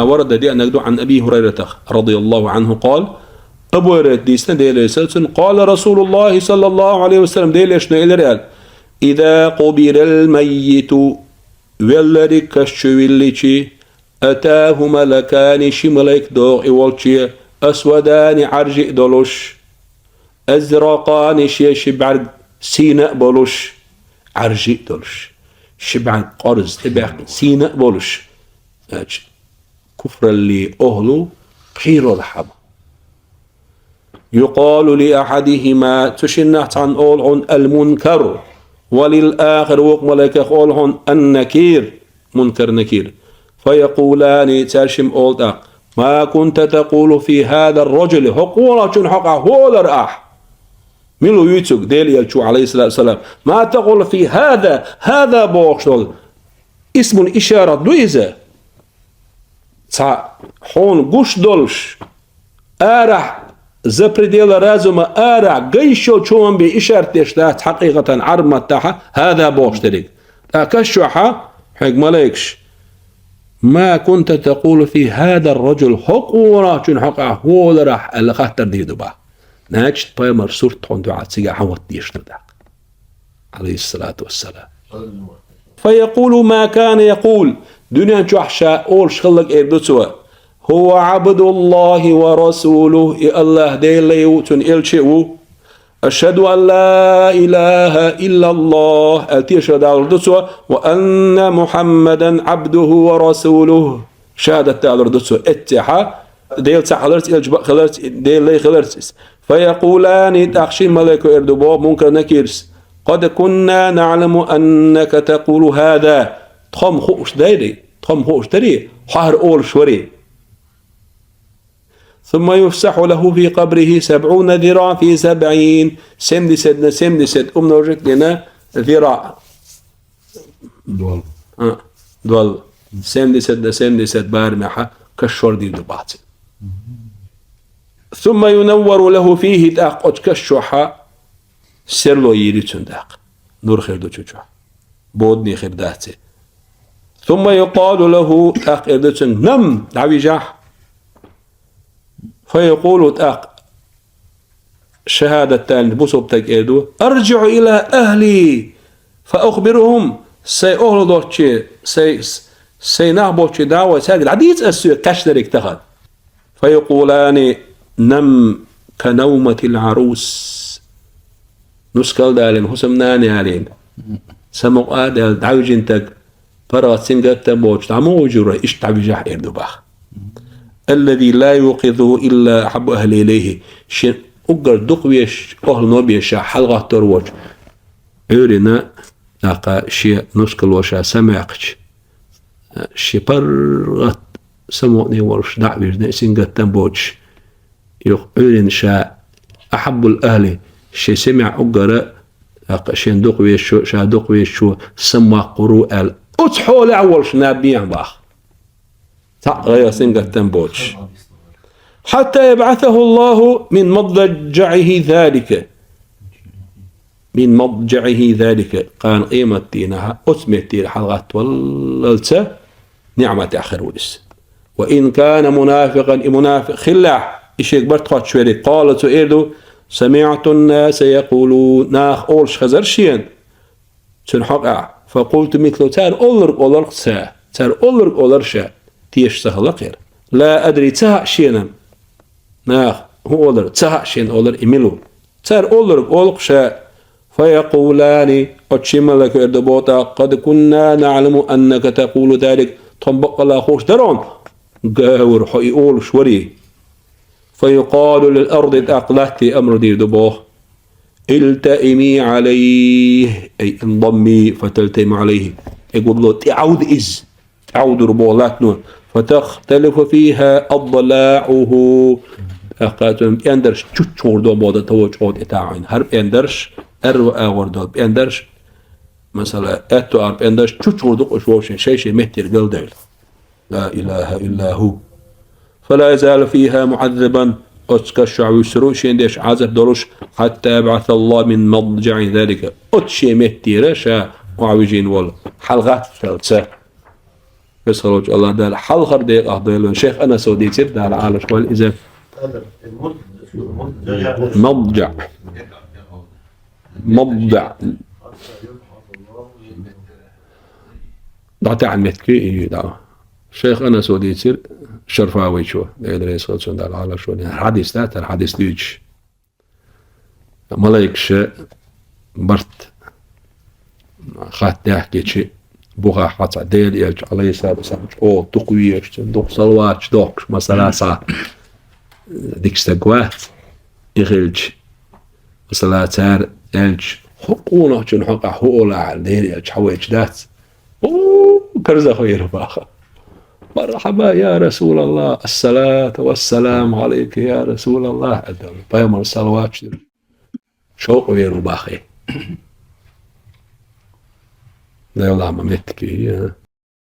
ورد دي أن عن أبي هريرة رضي الله عنه قال أبو هريرة ديسنا ديل قال رسول الله صلى الله عليه وسلم ديل إشنا إلى إذا قبر الميت ولرك الشويليشي أتاه ملكان شملك دوغ والشي أسودان عرج دولوش أزرقان شبعد سيناء بولوش عرج دولوش شبعد قرز تبع سيناء بولوش كفر اللي أهله خير الحب يقال لأحدهما تشنحت عن أولهن المنكر وللآخر وقملك أولهن النكير منكر نكير فيقولان ترشم أولتا ما كنت تقول في هذا الرجل حقولا حقا هو الرأح ملو يتوك ديل يلشو عليه الصلاة والسلام ما تقول في هذا بوخشل اسم الإشارة دويزة حون قش دولش أرح زبرديل رازم أرح قيشو شون بإشارتش تحت حقيقة عرمة تحت هذا بوخشتريك أكشوحا حق ملايكش ما كنت تقول في هذا الرجل حقولا حقا هو الرأح اللي خاطر ديدو با ناجت بايمر صورت هون دعاء سيجا حوت ديش نداق عليه الصلاة والسلام فيقول ما كان يقول دنيا جحشا أول شخلق إبدتوا هو عبد الله ورسوله الله ديل يوتن إلشئو أشهد أن لا إله إلا الله أتيشهد أردتوا وأن محمدا عبده ورسوله شهادة أردتوا اتحا ديل تحلرت إلجبا خلرت ديل لي خلرت فيقولان تخشي ملك إردباب منكر نكيرس قد كنا نعلم أنك تقول هذا تخم خوش داري حهر أول شوري ثم يفسح له في قبره 70 ذراع في 70 سمد نوجد لنا ذراع دول سمد بارمحة كالشور دي دبات ثم ينور له فيه داق كالشوحة سرلو يريتون داق نور خير دو جوجو بودني خير داتي ثم يقال له داق إردتون نم دعوي جاح فيقول داق شهادة تاني بوسوب تاك إردو أرجع إلى أهلي فأخبرهم سي أهل دوتشي سي نهبوتشي دعوة ساقل عديد أسوي كشترك تخد فيقولان نم كنومة العروس نسكال دالين حسمناني علين سمق آدال دعوجنتك فرغت سنقات تبوش تعمو وجوره إش تعبجح إردباخ الذي لا يوقظه إلا أحب أهل إليه شين أقر دقويش أهل نوبيش حلقة تروج عورنا ناقا شي نسكال وشا سمعقش شي برغت سموقني ورش دعويش سنقات تبوش يقولن شاء أحب الأهل شي سمع أقرأ شين دقويشو شا دقويشو سمع قروء ال أتحول أول شنابي عن باخ غير سنقة تنبوش حتى يبعثه الله من مضجعه ذلك قان قيمة دينها أتمتي حلقات واللسة نعمة آخر ولس وإن كان منافق خلاع إشي كبرت قد شويري قالت إيردو سمعت الناس يقولون ناخ أولش خزرشين تنحقع فقلت مثل تار أولرق شا تيش سهلقير لا أدري تها شينا ناخ هو أولر تها شين أولر إميلو تار أولرق شا فيقولان قد شملك إردبوتا قد كنا نعلم أنك تقول ذلك طنبق الله خوش درون قاور حي أول شوري فيقال للأرض أقلتي أمر دي دبوه التئمي عليه أي انضمي فتلتئم عليه يقول له تعود ربولات نون فتختلف فيها أضلاعه أقاتم يندرش تشور دو موضة توج عود إتاعين هرب يندرش وردو يندرش مثلا أتو أرب يندرش تشور دو أشوشين شيء مهتر قلدل لا إله إلا هو فلا يزال فيها معذبا أتكشع ويسروشين ديش عذب دروش حتى يبعث الله من مضجع ذلك أتشي مهتيرشا وعوجين وال حلقات ثلاثة يسألوك الله دال حلقر ديك أهديلون شيخ أنا سودي تير دال على شوال إذا مضجع مضجع ضعت عن متكي دعوة شيخ أنا سودي تير شرفاوي شو يدري يسألوك دال على شوال الحديث ذات الحديث ليش ملايكش برت خات نحكي شيء بوها حتى ديل يرج عليه الصلاة والسلام أو تقويش دوق صلوات دوق مثلا سا ديك استقوى يغلج مثلا تار يلج حقونا جن حقا حقولا على ديل يرج حويج دات كرزة خير باخا مرحبا يا رسول الله الصلاة والسلام عليك يا رسول الله بيامر الصلوات شوق غير باخي لا والله ما متكي